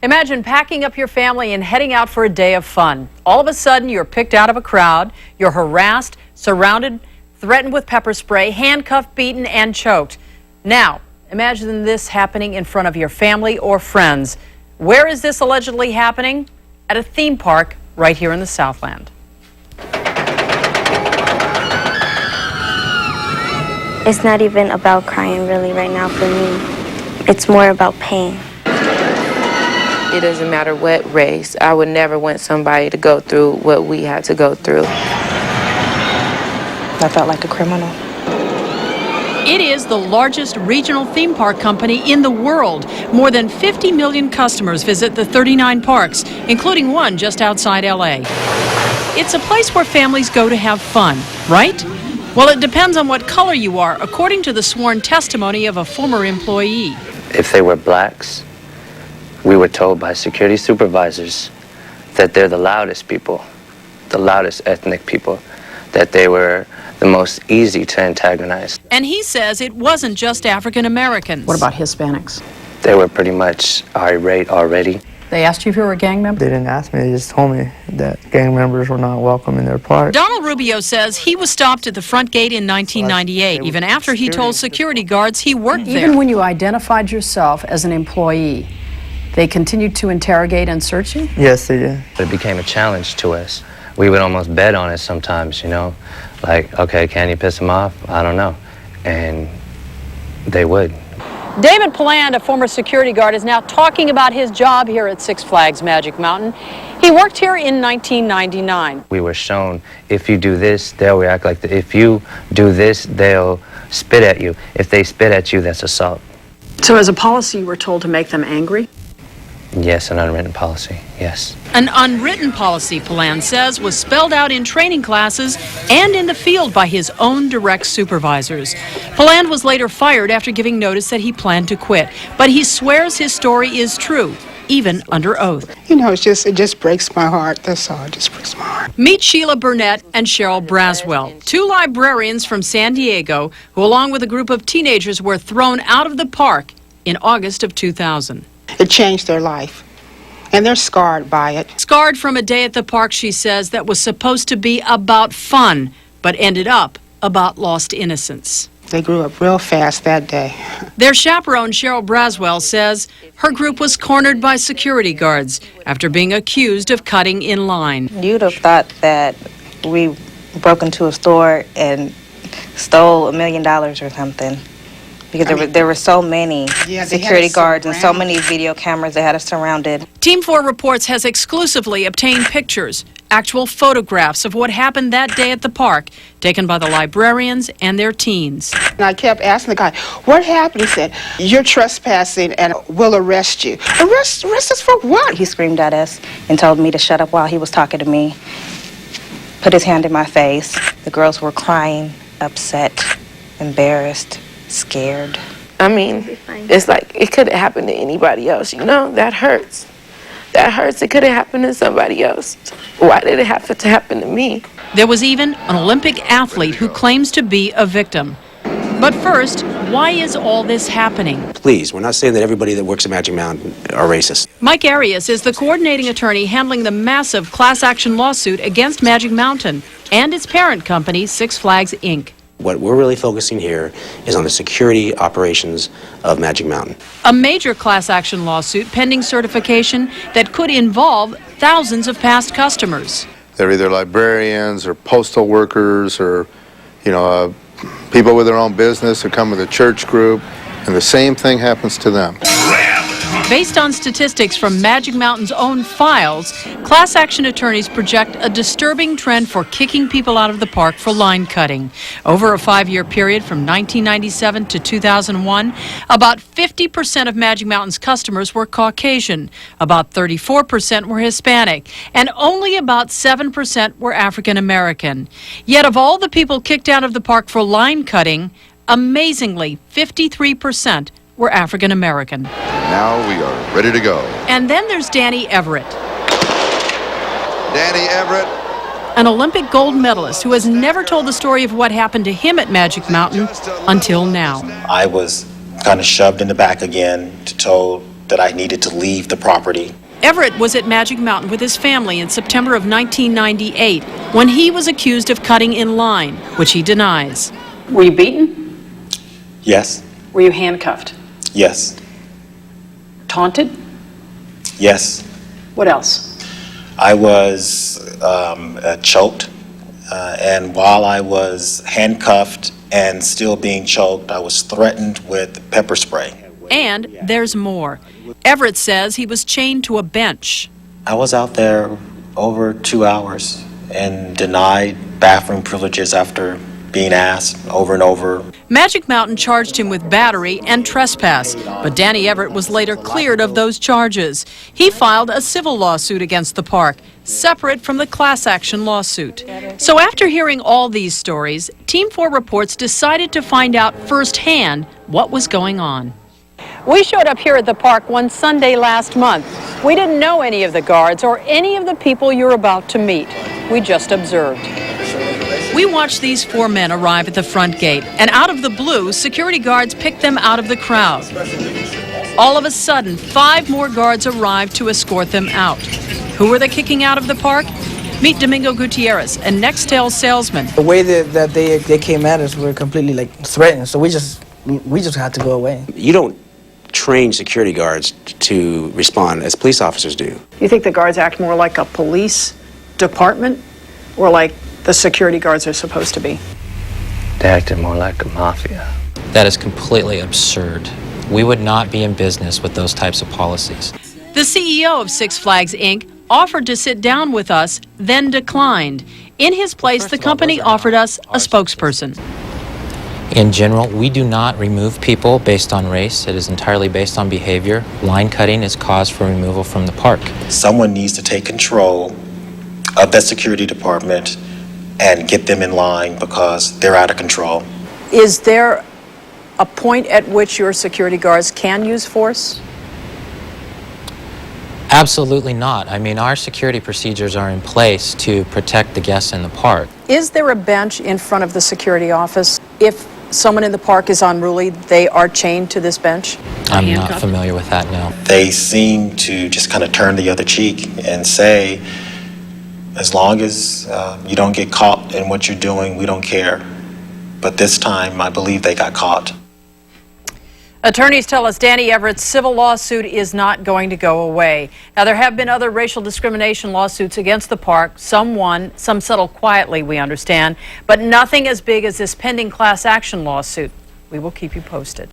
Imagine packing up your family and heading out for a day of fun. All of a sudden, you're picked out of a crowd, you're harassed, surrounded, threatened with pepper spray, handcuffed, beaten, and choked. Now, imagine this happening in front of your family or friends. Where is this allegedly happening? At a theme park right here in the Southland. It's not even about crying really right now for me. It's more about pain. It doesn't matter what race. I would never want somebody to go through what we had to go through. I felt like a criminal. It is the largest regional theme park company in the world. More than 50 million customers visit the 39 parks, including one just outside LA. It's a place where families go to have fun, right? Well, it depends on what color you are, according to the sworn testimony of a former employee. If they were blacks, we were told by security supervisors that they're the loudest people, the loudest ethnic people, that they were the most easy to antagonize. And he says it wasn't just African Americans. What about Hispanics? They were pretty much irate already. They asked you if you were a gang member? They didn't ask me, they just told me that gang members were not welcome in their park. Donald Rubio says he was stopped at the front gate in 1998, even after he told security guards he worked there. Even when you identified yourself as an employee, they continued to interrogate and search you? Yes, they did. It became a challenge to us. We would almost bet on it sometimes, you know, like, okay, can you piss them off? I don't know. And they would. David Paland, a former security guard, is now talking about his job here at Six Flags Magic Mountain. He worked here in 1999. We were shown, if you do this, they'll react like that. If you do this, they'll spit at you. If they spit at you, that's assault. So as a policy, you were told to make them angry? Yes, an unwritten policy, yes. An unwritten policy, Paland says, was spelled out in training classes and in the field by his own direct supervisors. Paland was later fired after giving notice that he planned to quit, but he swears his story is true, even under oath. You know, it just breaks my heart, that's all, it just breaks my heart. Meet Sheila Burnett and Cheryl Braswell, two librarians from San Diego who, along with a group of teenagers, were thrown out of the park in August of 2000. It changed their life, and they're scarred by it. Scarred from a day at the park, she says, that was supposed to be about fun, but ended up about lost innocence. They grew up real fast that day. Their chaperone, Cheryl Braswell, says her group was cornered by security guards after being accused of cutting in line. You'd have thought that we broke into a store and stole $1 million or something. Because there were so many security guards and so many video cameras that had us surrounded. Team 4 Reports has exclusively obtained pictures, actual photographs of what happened that day at the park, taken by the librarians and their teens. And I kept asking the guy, what happened? He said, you're trespassing and we'll arrest you. Arrest us for what? He screamed at us and told me to shut up while he was talking to me, put his hand in my face. The girls were crying, upset, embarrassed, scared. I mean, it's like it could have happened to anybody else, you know? That hurts. That hurts. It could have happened to somebody else. Why did it have to happen to me? There was even an Olympic athlete who claims to be a victim. But first, why is all this happening? Please, we're not saying that everybody that works at Magic Mountain are racist. Mike Arias is the coordinating attorney handling the massive class action lawsuit against Magic Mountain and its parent company, Six Flags, Inc. What we're really focusing here is on the security operations of Magic Mountain. A major class action lawsuit pending certification that could involve thousands of past customers. They're either librarians or postal workers or, you know, people with their own business who come with a church group, and the same thing happens to them. Based on statistics from Magic Mountain's own files, class action attorneys project a disturbing trend for kicking people out of the park for line cutting. Over a 5-year period from 1997 to 2001, about 50% of Magic Mountain's customers were Caucasian, about 34% were Hispanic, and only about 7% were African American. Yet of all the people kicked out of the park for line cutting, amazingly, 53% were African American. Now we are ready to go. And then there's Danny Everett. Danny Everett. An Olympic gold medalist who has never told the story of what happened to him at Magic Mountain until now. I was kind of shoved in the back again, told that I needed to leave the property. Everett was at Magic Mountain with his family in September of 1998 when he was accused of cutting in line, which he denies. Were you beaten? Yes. Were you handcuffed? Yes. Taunted? Yes. What else? I was choked, and while I was handcuffed and still being choked, I was threatened with pepper spray. And there's more. Everett says he was chained to a bench. I was out there over 2 hours and denied bathroom privileges after being asked over and over. Magic Mountain charged him with battery and trespass, but Danny Everett was later cleared of those charges. He filed a civil lawsuit against the park, separate from the class action lawsuit. So after hearing all these stories, Team 4 Reports decided to find out firsthand what was going on. We showed up here at the park one Sunday last month. We didn't know any of the guards or any of the people you're about to meet. We just observed. We watched these 4 men arrive at the front gate, and out of the blue, security guards picked them out of the crowd. All of a sudden, 5 more guards arrived to escort them out. Who were they kicking out of the park? Meet Domingo Gutierrez, a Nextel salesman. The way that they came at us were completely threatened, so we just had to go away. You don't train security guards to respond as police officers do. You think the guards act more like a police department or like the security guards are supposed to be? They acted more like a mafia. That is completely absurd. We would not be in business with those types of policies. The CEO of Six Flags, Inc. offered to sit down with us, then declined. In his place, the company offered us a spokesperson. In general, we do not remove people based on race. It is entirely based on behavior. Line cutting is cause for removal from the park. Someone needs to take control of that security department and get them in line because they're out of control. Is there a point at which your security guards can use force? Absolutely not. I mean, our security procedures are in place to protect the guests in the park. Is there a bench in front of the security office? If someone in the park is unruly, they are chained to this bench? I'm not familiar with that, no. They seem to just kind of turn the other cheek and say, as long as you don't get caught in what you're doing, we don't care. But this time, I believe they got caught. Attorneys tell us Danny Everett's civil lawsuit is not going to go away. Now, there have been other racial discrimination lawsuits against the park. Some won, some settled quietly, we understand, but nothing as big as this pending class action lawsuit. We will keep you posted.